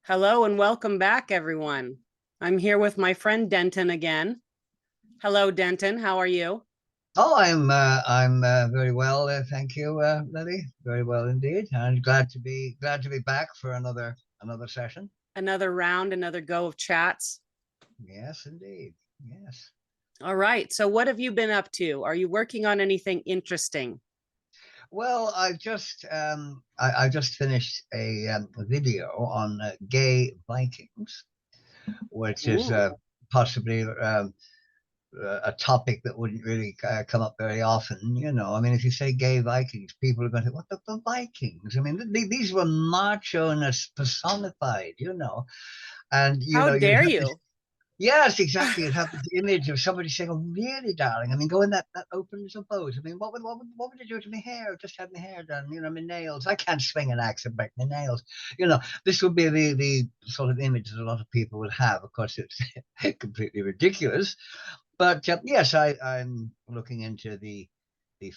Hello and welcome back, everyone. I'm here with my friend Denton again. Hello, Denton. How are you? Oh, I'm very well, thank you, Lily. Very well indeed, and glad to be back for another session. Another round, another go of chats. Yes, indeed. Yes. All right. So, what have you been up to? Are you working on anything interesting? Well, I just finished a video on gay Vikings, which is Ooh. possibly a topic that wouldn't really come up very often. I mean, if you say gay Vikings, people are going to, what the Vikings? I mean, these were macho-ness personified, and How you'd dare have this. you? Yes, exactly. You'd have this image of somebody saying, "Oh, really, darling? I mean, go in that open little boat. I mean, what would you do to my hair? I've just had my hair done. My nails. I can't swing an axe and break my nails. This would be the sort of image that a lot of people would have. Of course, it's completely ridiculous, but yes, I'm looking into the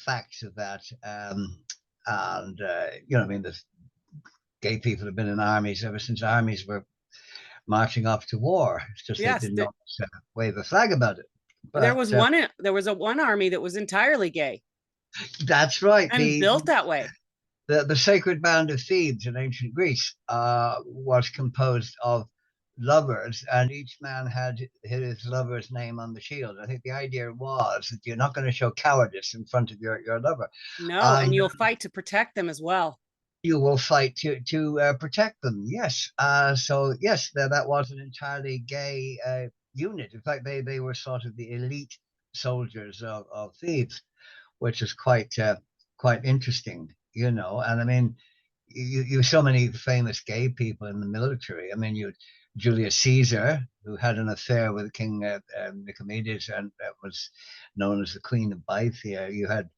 facts of that, and I mean, the gay people have been in armies ever since armies were marching off to war. It's just they Yes, did not wave a flag about it. there But was one. There was a one army that was entirely gay that's right. and built that way. The sacred band of Thebes in ancient Greece was composed of lovers, and each man had his lover's name on the shield. I think the idea was that you're not going to show cowardice in front of your lover. No, and And you'll fight to protect them as well. you will fight to protect them. Yes. So yes, that was an entirely gay unit. In fact, they were sort of the elite soldiers of Thebes, which is quite interesting. And I mean, you so many famous gay people in the military. I mean, you Julius Caesar, who had an affair with King Nicomedes and was known as the Queen of Bythia. You had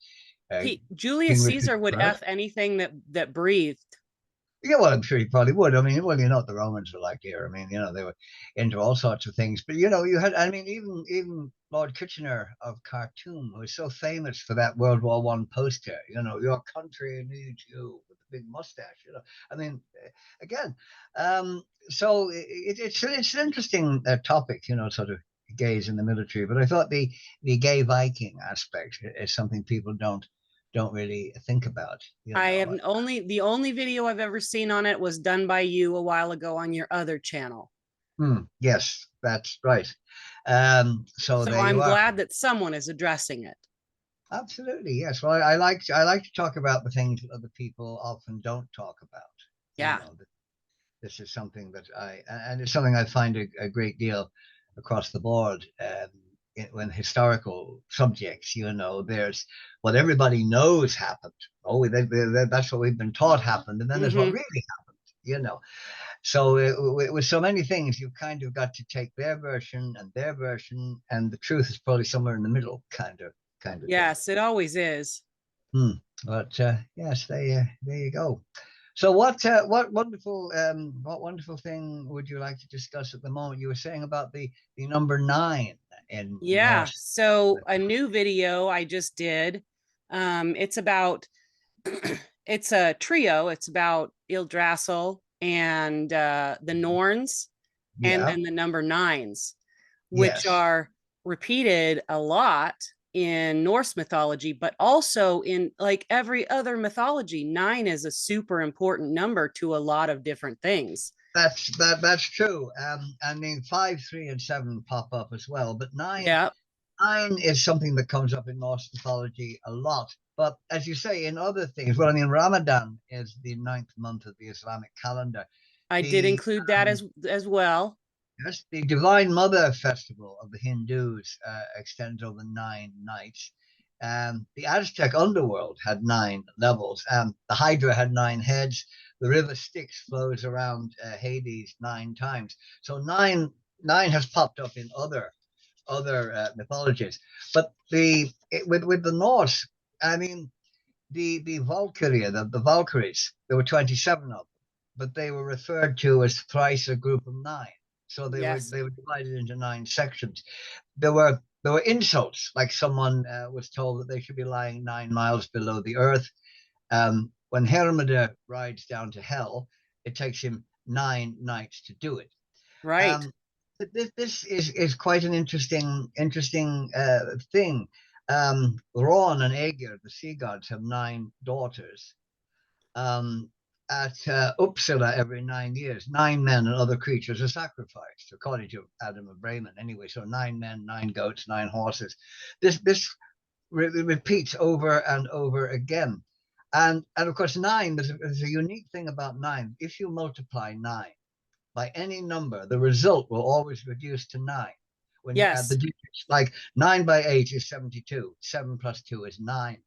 uh, Julius King Richard Caesar would I. f anything that breathed. Yeah, well, I'm sure he probably would. I mean, well, you know what the Romans were like here. I mean, they were into all sorts of things. But you had, I mean, even Lord Kitchener of Khartoum, who was so famous for that World War I poster. Your country needs you with the big mustache. I mean, again, so it's an interesting topic. Sort of gays in the military. But I thought the gay Viking aspect is something people don't really think about. I have only the only video I've ever seen on it was done by you a while ago on your other channel. Yes, that's right. So So there you I'm are. glad that someone is addressing it. Absolutely, yes. Well, I like to talk about the things that other people often don't talk about. You Yeah. know, this is something that and it's something I find a great deal across the board. When historical subjects, there's what everybody knows happened. Oh, that's what we've been taught happened, and then there's what Mm-hmm. really happened. So with so many things, you've kind of got to take their version, and the truth is probably somewhere in the middle, kind of thing. Yes, it always is. Hmm. But yes, there you go. So what wonderful thing would you like to discuss at the moment? You were saying about the number nine in Yeah. Norse. So a new video I just did. It's about it's a trio. It's about Yggdrasil and the Norns and Yeah. then the number nines, which Yes. are repeated a lot in Norse mythology, but also in like every other mythology. Nine is a super important number to a lot of different things. That's true. I mean, five, three, and seven pop up as well, but nine. Yeah, Nine is something that comes up in Norse mythology a lot. But as you say, in other things, well, I mean, Ramadan is the ninth month of the Islamic calendar. I did The include that as well. yes, the Divine Mother Festival of the Hindus extends over 9 nights. The Aztec underworld had 9 levels. The Hydra had 9 heads. The river Styx flows around Hades 9 times. So nine has popped up in other mythologies. But with the Norse, I mean, the Valkyria, the Valkyries, there were 27 of them, but they were referred to as thrice a group of nine. So they were Yes. they were divided into 9 sections. There were insults, like someone was told that they should be lying 9 miles below the earth. When Hermida rides down to hell, it takes him 9 knights to do it. Right. This is quite an interesting thing. Ron and Aegir, the sea gods, have 9 daughters. At Uppsala, every 9 years, 9 men and other creatures are sacrificed, according to Adam of Bremen. Anyway, so 9 men, 9 goats, 9 horses. This repeats over and over again. And of course, 9, there's a unique thing about 9. If you multiply 9 by any number, the result will always reduce to 9. When you add the Yes. digits, like 9 by 8 is 72, 7 plus 2 is 9.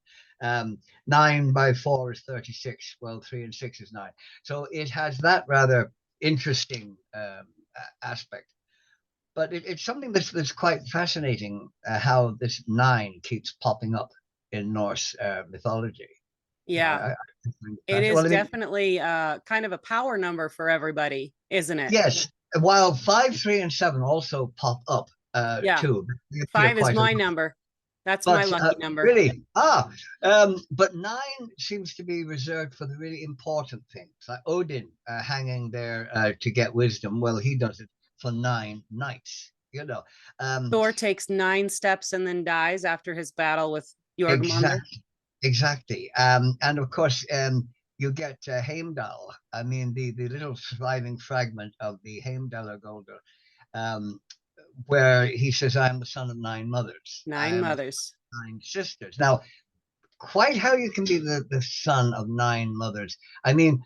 9 by 4 is 36. Well, 3 and 6 is 9. So it has that rather interesting aspect. But it's something that's quite fascinating, how this 9 keeps popping up in Norse mythology. Yeah. It is Well, I mean, definitely kind of a power number for everybody, isn't it? yes, while 5, 3, and 7 also pop up Yeah. too. They appear 5 is quite a my lot. number. That's my But lucky number. really, but 9 seems to be reserved for the really important things, like Odin hanging there to get wisdom. Well, he does it for 9 nights, you know. Thor takes 9 steps and then dies after his battle with Jormungandr. Exactly. And of course, you get Heimdall. I mean, the little surviving fragment of the Heimdallar Golder, um, where he says, "I am the son of 9 mothers. I 9 am the mothers. 9 sisters." Now, quite how you can be the son of 9 mothers. I mean,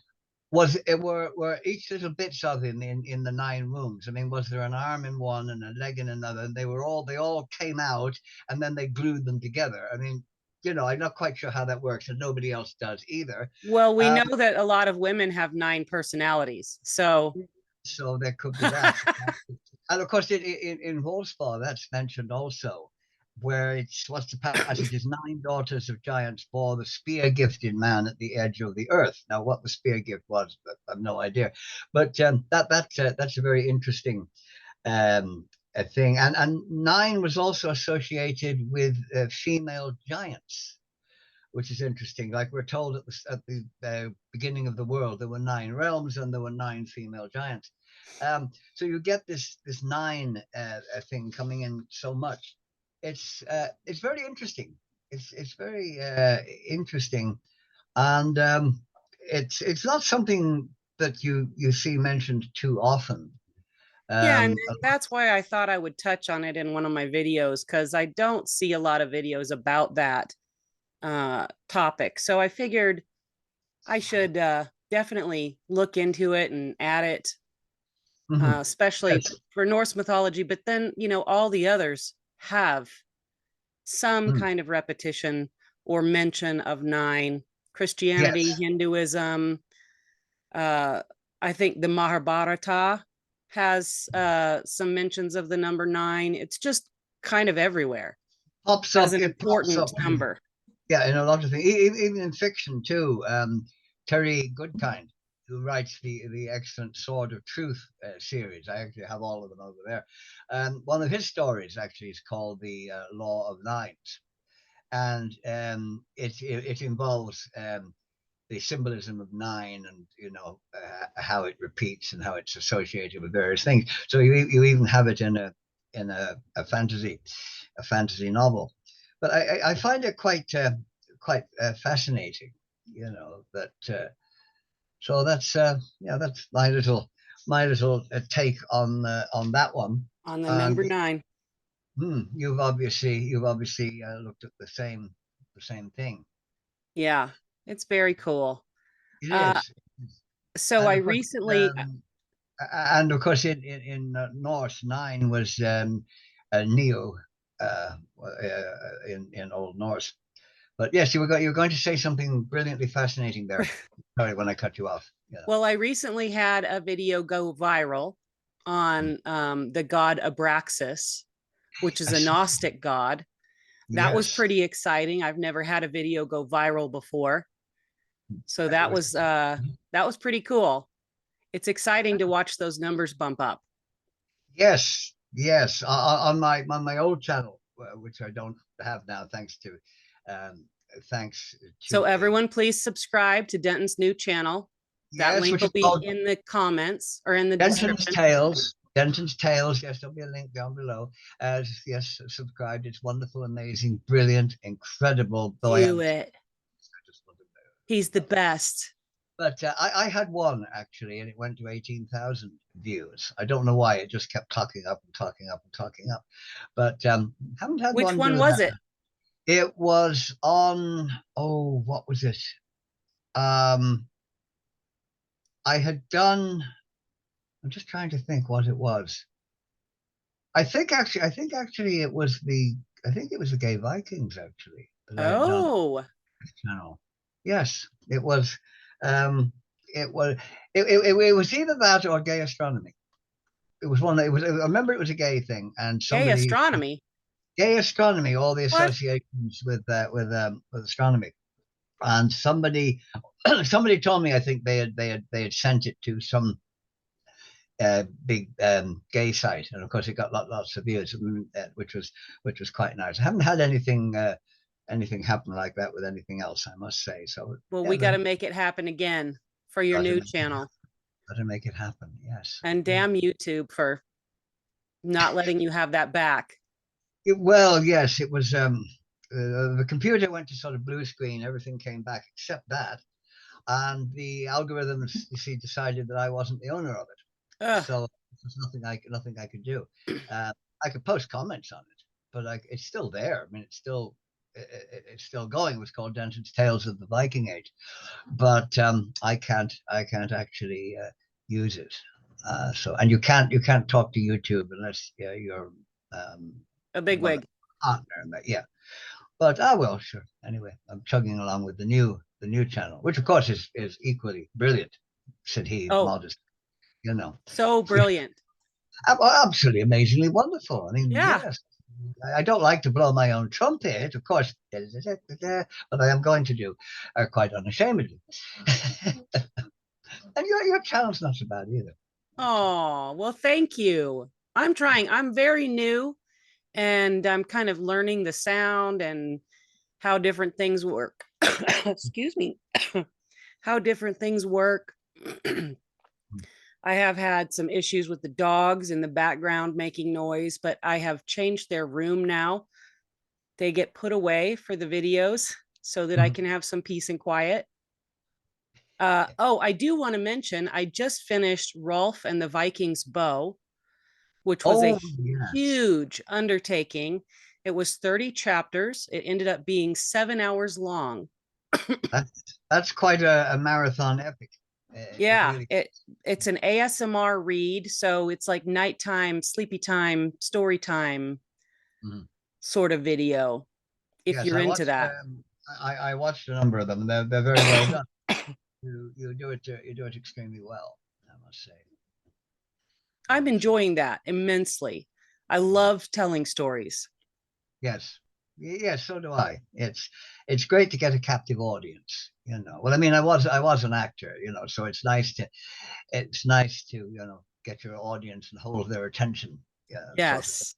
were each little bits of him in the 9 rooms? I mean, was there an arm in one and a leg in another? And they all came out, and then they glued them together. I mean, I'm not quite sure how that works, and nobody else does either. Well, we Um, know that a lot of women have 9 personalities. So, so there could be that. And of course, in Rolfspa, that's mentioned also, where it's what's the passage is 9 daughters of giants bore the spear gifted man at the edge of the earth. Now, what the spear gift was, I have no idea, but that's a very interesting a thing. And 9 was also associated with female giants, which is interesting. Like we're told at the beginning of the world, there were 9 realms and there were 9 female giants. So you get this 9 thing coming in so much. It's very interesting. It's very interesting, and it's not something that you see mentioned too often. yeah, and Um, that's why I thought I would touch on it in one of my videos because I don't see a lot of videos about that topic. So I figured I should definitely look into it and add it, mhm. especially Yes. for Norse mythology. But then, all the others have some Mm. kind of repetition or mention of 9. Christianity, Yes. Hinduism, uh, I think the Mahabharata has some mentions of the number 9. It's just kind of everywhere Pops as up. an It pops important up. number. Yeah, in a lot of things, even in fiction too. Terry Goodkind, who writes the excellent Sword of Truth series. I actually have all of them over there. One of his stories actually is called the Law of Nines, and it involves the symbolism of 9, and how it repeats and how it's associated with various things. So you even have it in a fantasy novel. But I find it quite fascinating, that so that's my little take on that one. On the And number 9. you've obviously looked at the same thing. Yeah, it's very cool. It Uh, is. so I And of course, recently, in Norse, 9 was Neo, in Old Norse. But yes, you were going to say something brilliantly fascinating there. Sorry when I cut you off. Yeah. well, I recently had a video go viral on the god Abraxas, which is a Gnostic god. That was Yes. pretty exciting. I've never had a video go viral before. So It was. that was pretty cool. It's exciting to watch those numbers bump up. Yes. Yes. On my old channel, which I don't have now, um, thanks So to a everyone please subscribe to Denton's new channel. That Yes, link which will is be called in the comments or in the Denton's description. Tales. Denton's Tales. Yes, there'll be a link down below. Yes, subscribed. It's wonderful, amazing, brilliant, incredible. Though I Do am, it. I just love He's the it. best. But I had one actually, and it went to 18,000 views. I don't know why. It just kept talking up and talking up and talking up. But haven't had Which one one do was that. it? It was on. Oh, what was it? Um, I had done. I'm just trying to think what it was. I think actually it was the. I think it was the Gay Vikings actually that I had done Oh, this channel. Yes, it was. Um, it was. It was either that or gay astronomy. It was one. It was. I remember it was a gay thing, and gay somebody astronomy. gay astronomy. All the What? associations with astronomy, and somebody told me. I think they had sent it to some big gay site, and of course it got lots of views, which was quite nice. I haven't had anything happen like that with anything else, I must say. So Well, yeah, we got to make it happen again for your gotta new make it, channel. gotta make it happen. Yes. And Yeah. damn YouTube for not letting you have that back. Well, yes, it was. The computer went to sort of blue screen. Everything came back except that, and the algorithms, you see, decided that I wasn't the owner of it. Ugh. So there's nothing I could do. Uh, I could post comments on it, but it's still there. I mean, it's still going. It was called Denton's Tales of the Viking Age, but I can't actually use it. So and you can't talk to YouTube unless you're A big one of wig. the partner in that. Yeah, but I will sure. Anyway, I'm chugging along with the new channel, which of course is equally brilliant, said he, Oh, modest. You know, so brilliant. absolutely amazingly wonderful. I mean, Yeah. yes. I don't like to blow my own trumpet, of course, but I am going to do quite unashamedly. And your channel's not so bad either. Oh, well, thank you. I'm trying. I'm very new and I'm kind of learning the sound and how different things work. Excuse me. How different things work. I have had some issues with the dogs in the background making noise, but I have changed their room now. They get put away for the videos so that I Mhm. can have some peace and quiet. Oh, I do want to mention I just finished Rolf and the Vikings Bow, which was a Oh yes, huge undertaking. It was 30 chapters. It ended up being 7 hours long. that's quite a marathon epic. It Yeah, really. it's an ASMR read, so it's like nighttime, sleepy time, story time Mhm. sort of video if Yes, you're I into watched. that. I watched a number of them. They're very well done. You do it extremely well, I must say. I'm So enjoying that immensely. I mhm. love telling stories. Yes, yes, so do I. It's great to get a captive audience. Well, I mean, I was an actor, so it's nice to get your audience and hold their attention, yeah, sort of thing. Yes,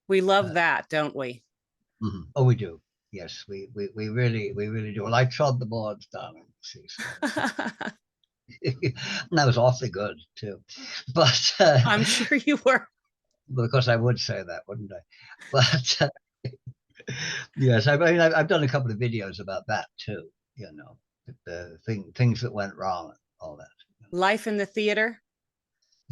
we love Uh, that, don't we? Oh, we do. Yes, we really do. Well, I trod the boards, darling. See, so and that was awfully good too. But I'm sure you were. but of course I would say that, wouldn't I? But yes, I mean I've done a couple of videos about that too. The things that went wrong, all that. Life in the theater.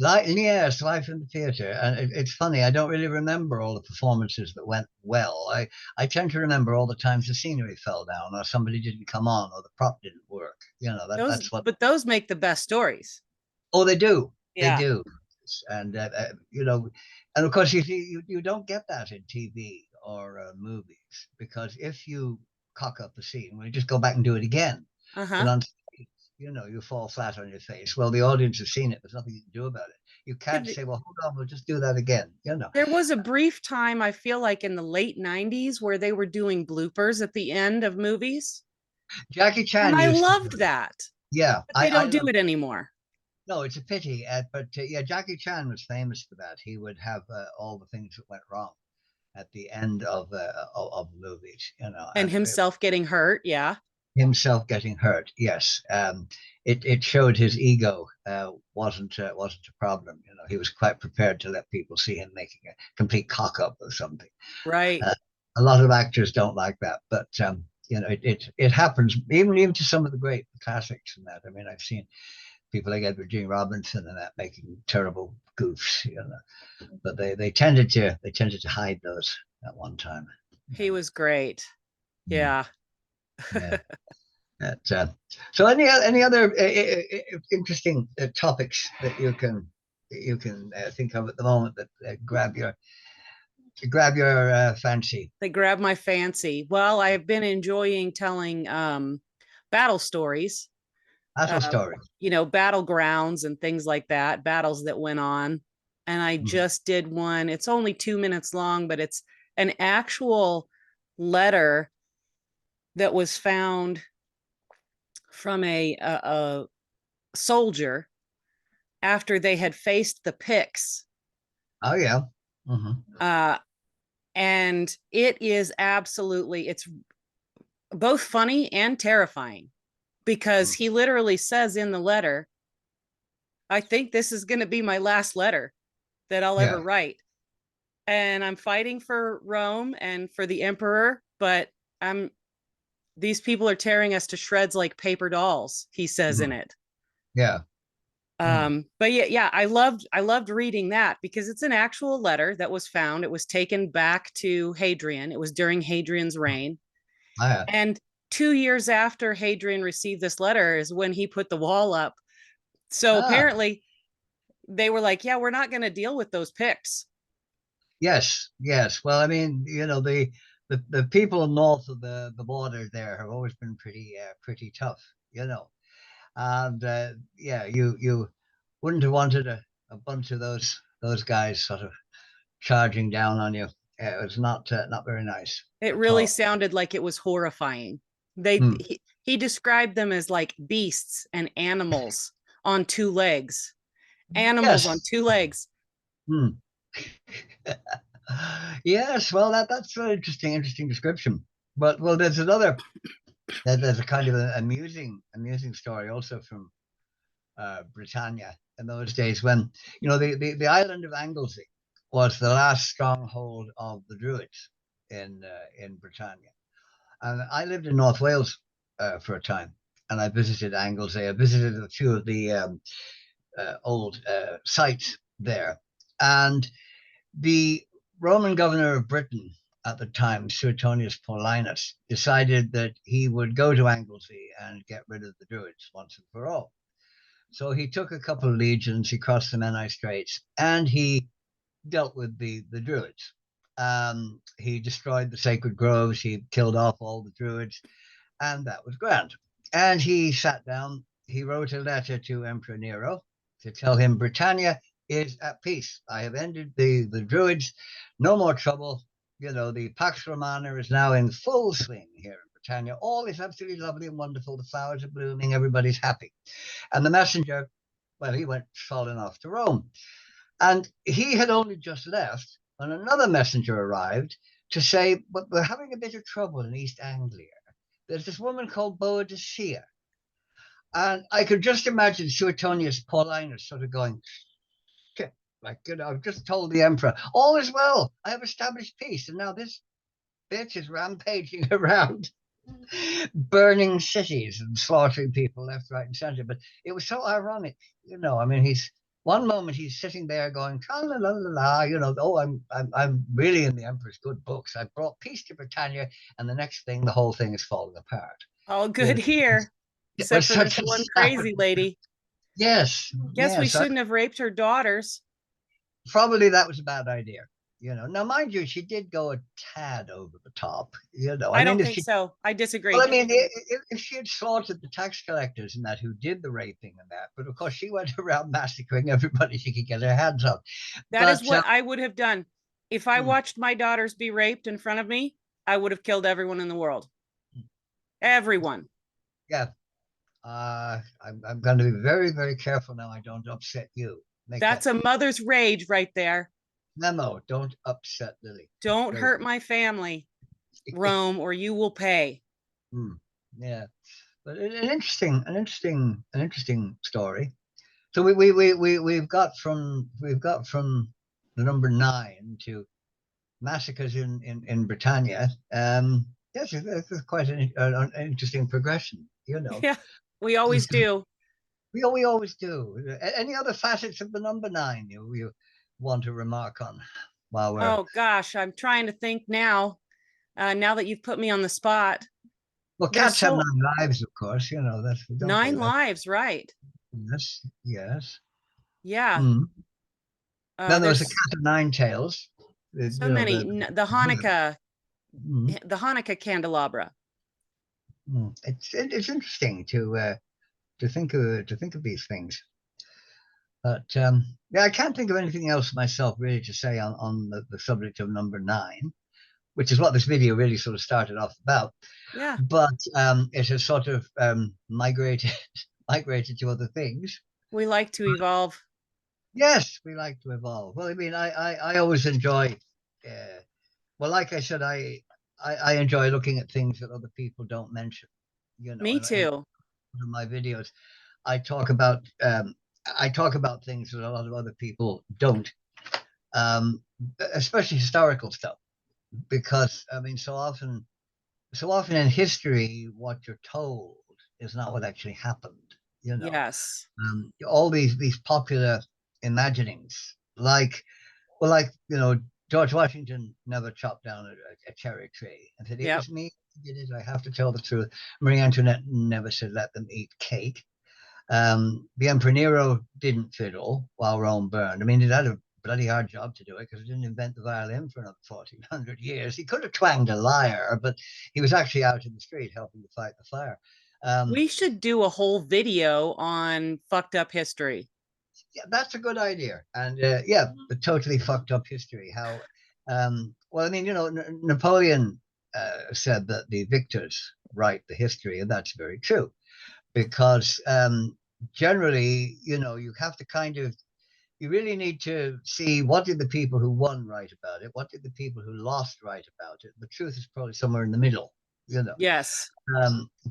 Like yes, life in the theatre, and it's funny. I don't really remember all the performances that went well. I tend to remember all the times the scenery fell down, or somebody didn't come on, or the prop didn't work. Those, That's what. but those make the best stories. Oh, they do. They Yeah. do. And and of course you don't get that in TV or movies, because if you cock up a scene, well, you just go back and do it again. But Uh-huh. on stage, you fall flat on your face. Well, the audience has seen it. There's nothing you can do about it. You can't say, well, hold on, we'll just do that again. There was a brief time, I feel like in the late 90s, where they were doing bloopers at the end of movies. Jackie And Chan I used to do loved it. that, Yeah, but they I don't do love. it anymore. No, it's a pity. But yeah, Jackie Chan was famous for that. He would have all the things that went wrong at the end of movies, And and himself getting hurt. Yeah. himself getting hurt. Yes, it showed his ego wasn't a problem. You know, he was quite prepared to let people see him making a complete cock up of something. Right. A lot of actors don't like that, but you know, it happens even to some of the great classics and that. I mean, I've seen people like Edward G. Robinson and that making terrible goofs, you know, but they tended to hide those at one time. He was great. Mm, Yeah. yeah. That, so any other interesting topics that you can think of at the moment that grab your fancy? They grab my fancy. Well, I've been enjoying telling battle stories, Battle uh, story. battlegrounds and things like that, battles that went on. And I Mm. just did one. It's only 2 minutes long, but it's an actual letter that was found from a soldier after they had faced the Picts. Oh yeah. Hmm. Uh, and it is absolutely, it's both funny and terrifying because he literally says in the letter, I think this is going to be my last letter that I'll ever Yeah. write. And I'm fighting for Rome and for the emperor, but I'm these people are tearing us to shreds like paper dolls, he says in Hmm. it. Yeah. Mm. But yeah, I loved reading that because it's an actual letter that was found. It was taken back to Hadrian. It was during Hadrian's reign. Ah, And 2 years after Hadrian received this letter is when he put the wall up. So ah, apparently they were like, yeah, we're not going to deal with those Picts. yes, yes. Well, I mean, you know, the people north of the border there have always been pretty tough, you know. And yeah, you wouldn't have wanted a bunch of those guys sort of charging down on you. It was not very nice It at really all. sounded like it was horrifying. They Mm. he described them as like beasts and animals on two legs. Animals on Yes. two legs. Mm. Yes. Well, that's an interesting description. But well, there's a kind of amusing story also from Britannia in those days when the island of Anglesey was the last stronghold of the Druids in Britannia, and I lived in North Wales for a time, and I visited Anglesey. I visited a few of the old sites there, and the Roman governor of Britain at the time, Suetonius Paulinus, decided that he would go to Anglesey and get rid of the Druids once and for all. So he took a couple of legions, he crossed the Menai Straits, and he dealt with the Druids. He destroyed the sacred groves, he killed off all the Druids, and that was grand. And he sat down, he wrote a letter to Emperor Nero to tell him Britannia is at peace. I have ended the Druids, no more trouble. You know, the Pax Romana is now in full swing here in Britannia. All is absolutely lovely and wonderful. The flowers are blooming, everybody's happy. And the messenger, well, he went falling off to Rome. And he had only just left when another messenger arrived to say, but we're having a bit of trouble in East Anglia. There's this woman called Boudicca. And I could just imagine Suetonius Paulinus sort of going, shit, like, I've just told the emperor, all is well. I have established peace. And now this bitch is rampaging around, burning cities and slaughtering people left, right, and center. But it was so ironic, I mean, he's one moment he's sitting there going, la la la la, oh, I'm really in the emperor's good books. I brought peace to Britannia, and the next thing, the whole thing is falling apart. All good It, here, it except was for this such a one sad. crazy lady. Yes, Guess we yes. shouldn't have raped her daughters. Probably that was a bad idea. Now, mind you, she did go a tad over the top. I I mean, don't if think she so. I Well, I disagree. mean, if she had slaughtered the tax collectors and that who did the raping and that, but of course she went around massacring everybody she could get her hands on. That is But what I would have done. If I hmm, watched my daughters be raped in front of me, I would have killed everyone in the world. Everyone. yeah, I'm going to be very careful now. I don't upset you. Make That's that a mother's rage right there. memo. Don't upset Lily. Don't Very hurt my family, Rome, or you will pay. hmm, Yeah. But an interesting story. So we've got from the number 9 to massacres in Britannia. Yes, it's quite an interesting progression. You know, Yeah, we always do. we always do. Any other facets of the number 9 you want to remark on while we're Oh gosh, I'm trying to think now. Now that you've put me on the spot, well, there's cats have so 9 lives, of course. That's don't nine forget that. lives, right? Yes, yes. Yeah. Mm. Then there was the There's cat of 9 tails. so many. The Hanukkah, Mm, the Hanukkah candelabra. it's interesting to think of these things. But yeah, I can't think of anything else myself really to say on the subject of number 9, which is what this video really sort of started off about. Yeah, But it has sort of migrated migrated to other things. we like to evolve. Yes, we like to evolve. Well, I mean, I always enjoy. Uh, well, like I said, I enjoy looking at things that other people don't mention. Me In too. my videos, I talk about um, I talk about things that a lot of other people don't, um, especially historical stuff, because I mean, so often in history, what you're told is not what actually happened. You know, Yes. all these popular imaginings, like like George Washington never chopped down a cherry tree and said it Yep. was me who did it. I have to tell the truth. Marie Antoinette never said let them eat cake. The Emperor Nero didn't fiddle while Rome burned. I mean, he had a bloody hard job to do it because he didn't invent the violin for another 1400 years. He could have twanged a lyre, but he was actually out in the street helping to fight the fire. Um, We should do a whole video on fucked up history. yeah, that's a good idea. And yeah, the totally fucked up history. How, well, I mean, Napoleon said that the victors write the history, and that's very true because generally, you have to you really need to see what did the people who won write about it, what did the people who lost write about it. The truth is probably somewhere in the middle, you know. Yes,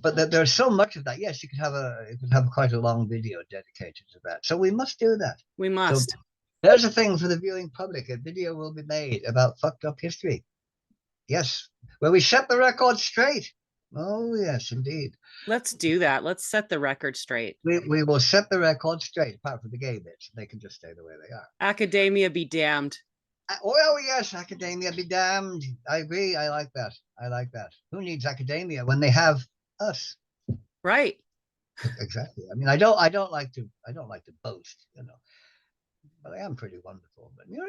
But there's so much of that. Yes, you could have quite a long video dedicated to that. So we must do that. we So must. there's a thing for the viewing public. A video will be made about fucked up history. Yes, where we set the record straight. Oh yes, indeed. Let's do that. Let's set the record straight. We will set the record straight. Apart from the gay bits, they can just stay the way they are. Academia be damned. Oh yes, academia be damned. I agree. I like that. I like that. Who needs academia when they have us? Right. Exactly. I mean, I don't like to boast, but I am pretty wonderful. But you're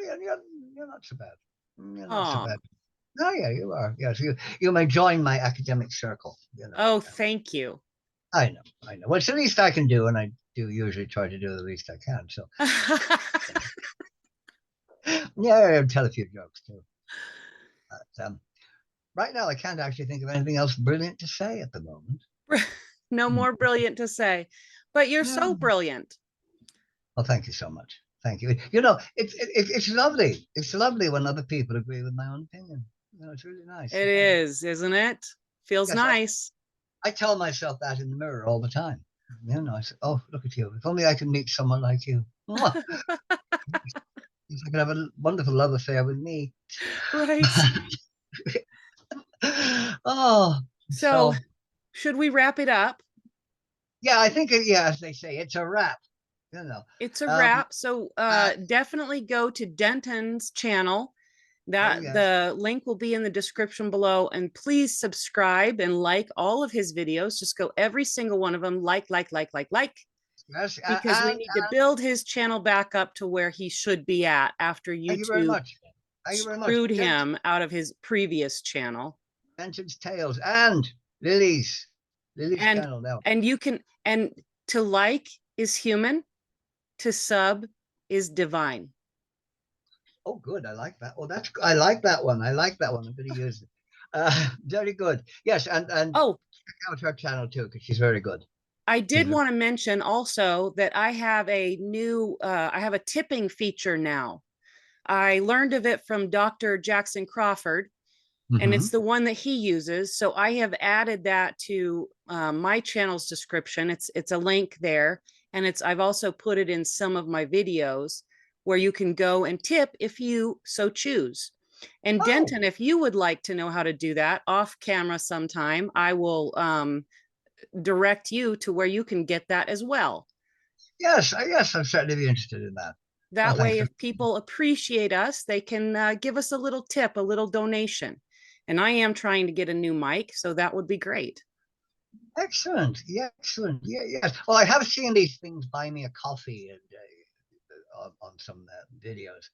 not so bad. You're not so Oh, bad. Oh yeah, you are. Yes, you may join my academic circle. oh, thank you. I know. Well, it's the least I can do, and I do usually try to do the least I can. So yeah, I tell a few jokes too. But, right now, I can't actually think of anything else brilliant to say at the moment. No more brilliant to say, but you're Yeah. so brilliant. Well, thank you so much. Thank you. It's lovely. It's lovely when other people agree with my own opinion. It's really nice. It is, isn't it? Feels Yes, nice. I tell myself that in the mirror all the time. I say, "Oh, look at you! If only I could meet someone like you. Mwah. If I could have a wonderful love affair with me." Right. Oh, So, so should we wrap it up? yeah, I think yeah, as they say, it's a wrap. You know. It's a Um, wrap. So, uh, definitely go to Denton's channel. oh That yes, the link will be in the description below, and please subscribe and like all of his videos. Just go every single one of them, like, yes, because we need to build his channel back up to where he should be at after thank you very YouTube much. Thank you very much. screwed him out of his previous channel. Denton's Tales and Lily's And channel now. you can, and to like is human, to sub is divine. Oh, good. I like that. Well, I like that one. I like that one. I'm going to use it. Very good. Yes, and Oh, check out her channel too because she's very good. I She's did want to mention also that I have a new, I have a tipping feature now. I learned of it from Dr. Jackson Crawford. and Hmm. it's the one that he uses. So I have added that to my channel's description. It's a link there, and I've also put it in some of my videos where you can go and tip if you so choose. And Oh, Denton, if you would like to know how to do that off camera sometime, I will direct you to where you can get that as well. yes, yes, I'd certainly be interested in that. Well, That thanks way, for. if people appreciate us, they can give us a little tip, a little donation. And I am trying to get a new mic, so that would be great. Excellent. Yeah, excellent. Yeah, yes. Well, I have seen these things buy me a coffee and, on some videos.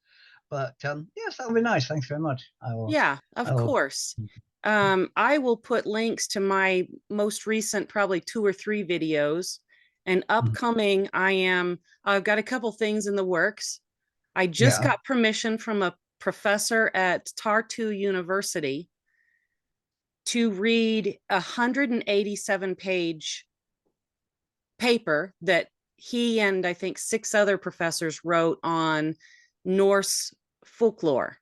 But yes, that would be nice. Thanks very much. I will. Yeah, I of will. course. I will put links to my most recent, probably 2 or 3 videos. And upcoming, I've got a couple things in the works. I just Yeah. got permission from a professor at Tartu University to read a 187-page paper that he and I think 6 other professors wrote on Norse folklore.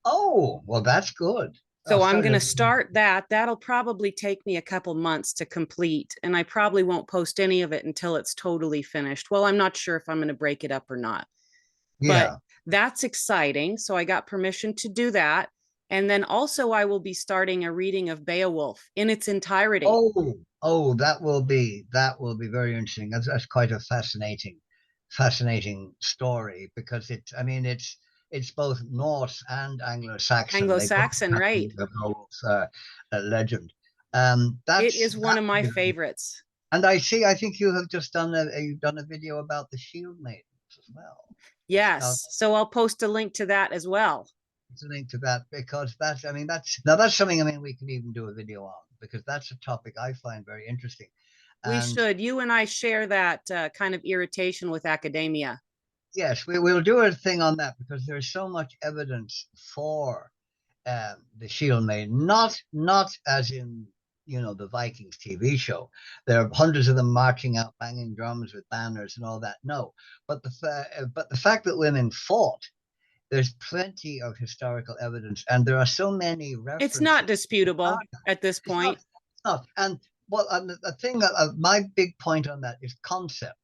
Oh, well, that's good. I'll So I'm going certainly. to start that. That'll probably take me a couple months to complete, and I probably won't post any of it until it's totally finished. Well, I'm not sure if I'm going to break it up or not, but Yeah. that's exciting. So I got permission to do that. And then also, I will be starting a reading of Beowulf in its entirety. Oh, that will be very interesting. That's quite a fascinating story because it's. I mean, it's both Norse and Anglo-Saxon. They both Anglo-Saxon, have right? the Rolf legend. It That's is one that of would my be very. favorites. And I see. I think you have just done a video about the shield maidens as well. Yes, Yes. So I'll post a link to that as well. it's a link to that because that's. I mean, that's something. I mean, we can even do a video on because that's a topic I find very interesting. We And should. You and I share that kind of irritation with academia. yes, we'll do a thing on that because there's so much evidence for the Shield Maiden, not as in the Vikings TV show. There are hundreds of them marching out, banging drums with banners and all that. No, but the fact that women fought, there's plenty of historical evidence, and there are so many It's not references. disputable at this It's not, point. it's not. And what the thing my big point on that is concept.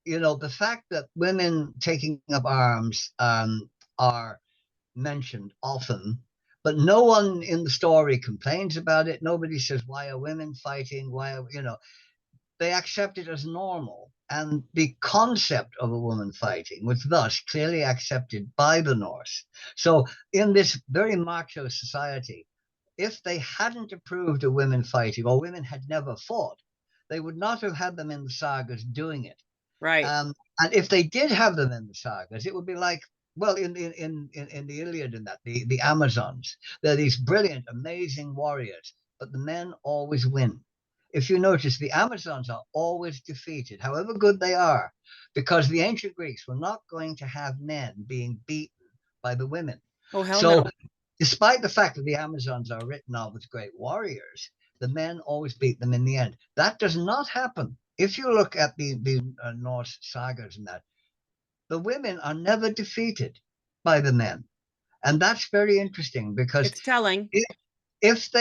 The fact that women taking up arms are mentioned often, but no one in the story complains about it. Nobody says, why are women fighting? They accept it as normal. And the concept of a woman fighting was thus clearly accepted by the Norse. So, in this very macho society, if they hadn't approved of women fighting or women had never fought, they would not have had them in the sagas doing it. Right. And if they did have them in the sagas, it would be like, well, in the Iliad and that the Amazons, they're these brilliant, amazing warriors, but the men always win. If you notice, the Amazons are always defeated, however good they are, because the ancient Greeks were not going to have men being beaten by the women. Oh, hell So, no. despite the fact that the Amazons are written of as great warriors, the men always beat them in the end. That does not happen. If you look at the Norse sagas and that, the women are never defeated by the men, and that's very interesting because It's telling. if, if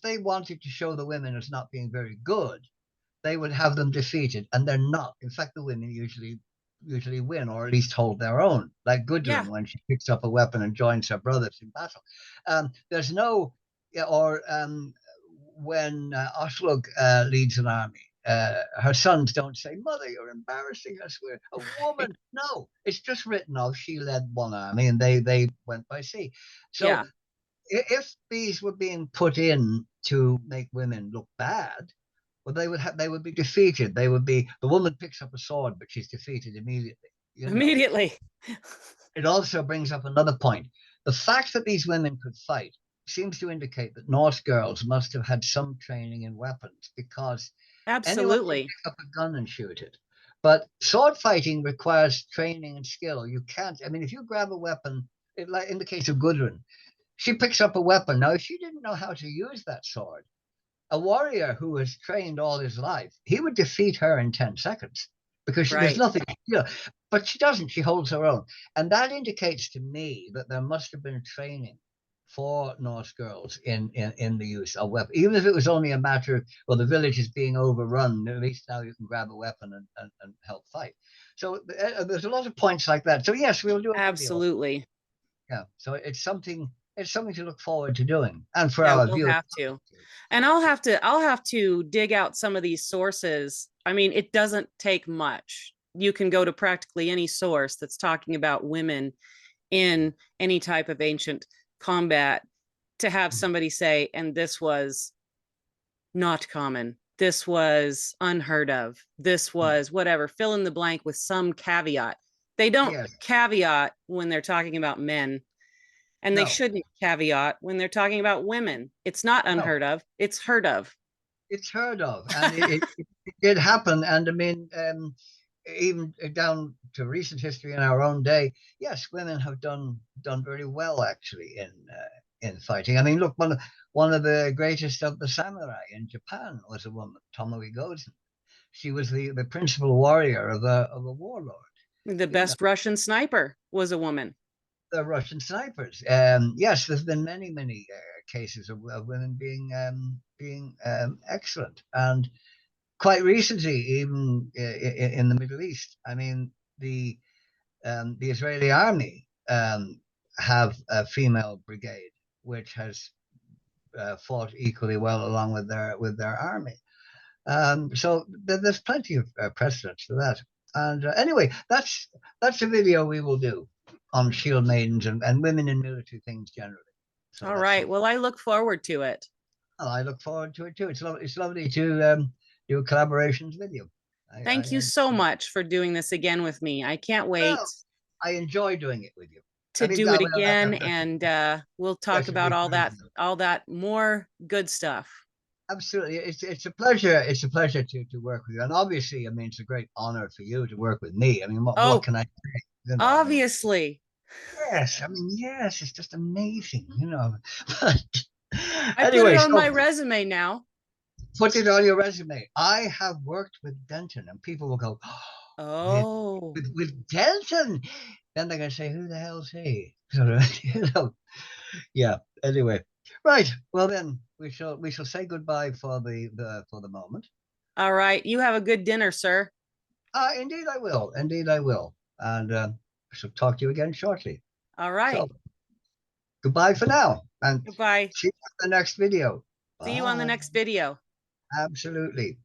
they wanted to show the women as not being very good, they would have them defeated, and they're not. In fact, the women usually win, or at least hold their own, like Yeah. Gudrun when she picks up a weapon and joins her brothers in battle. There's no, yeah, or when Oslug leads an army, her sons don't say, "Mother, you're embarrassing us. We're a woman." No, it's just written of she led one army and they went by sea. So Yeah. if these were being put in to make women look bad, well, they would be defeated. They would be the woman picks up a sword, but she's defeated immediately. Immediately. It also brings up another point. The fact that these women could fight seems to indicate that Norse girls must have had some training in weapons because anyone can Absolutely. pick up a gun and shoot it. But sword fighting requires training and skill. You can't, I mean, if you grab a weapon, like in the case of Gudrun, she picks up a weapon. Now, if she didn't know how to use that sword, a warrior who has trained all his life, he would defeat her in 10 seconds because there's Right. nothing, but she doesn't. She holds her own. And that indicates to me that there must have been training for Norse girls in the use of weapons, even if it was only a matter of, well, the village is being overrun, at least now you can grab a weapon and help fight. So there's a lot of points like that. So yes, we'll do a video. Absolutely. Yeah, so it's something to look forward to doing, and for Yeah, our we'll viewers. have to. And I'll have to dig out some of these sources. I mean, it doesn't take much. You can go to practically any source that's talking about women in any type of ancient combat to have somebody say, and this was not common. This was unheard of. This was whatever, fill in the blank with some caveat. They don't Yes, caveat when they're talking about men, and they no, shouldn't caveat when they're talking about women. It's not no, unheard of, it's heard of. it's heard of, and it did happen. And I mean, even down to recent history in our own day, yes, women have done very well actually in fighting. I mean, look, one of the greatest of the samurai in Japan was a woman, Tomoe Gozen. She was the principal warrior of a warlord. The You know, best Russian sniper was a woman. the Russian snipers. Yes, there's been many cases of women being excellent, and quite recently, even in the Middle East. I mean, the Israeli army have a female brigade which has fought equally well along with their army. So there's plenty of precedents for that. And anyway, that's a video we will do on shield maidens and women in military things generally. So All that's right. something. Well, I look forward to it. Well, I look forward to it too. It's lovely to do collaborations with you. Thank you I so much for doing this again with me. I can't wait well, I enjoy doing it with you. to I mean, do it well, again, and we'll talk that's a about big part of it. all that more good stuff. Absolutely, it's a pleasure. It's a pleasure to work with you, and obviously, I mean, it's a great honor for you to work with me. I mean, what Oh, can I say? You know, I mean, obviously. yes, I mean, yes, it's just amazing. You know, but I put it anyway, on my so resume now. put it on your resume. I have worked with Denton, and people will go, oh, with Oh, with Denton. Then they're gonna say, who the hell's he? You know, yeah. Anyway, right. Well, then we shall say goodbye for the moment. all right. You have a good dinner, sir. Indeed, I will. Indeed, I will. And I shall talk to you again shortly. All right. So goodbye for now, and Goodbye. see you in the next video. See you on the Bye. next video. Absolutely.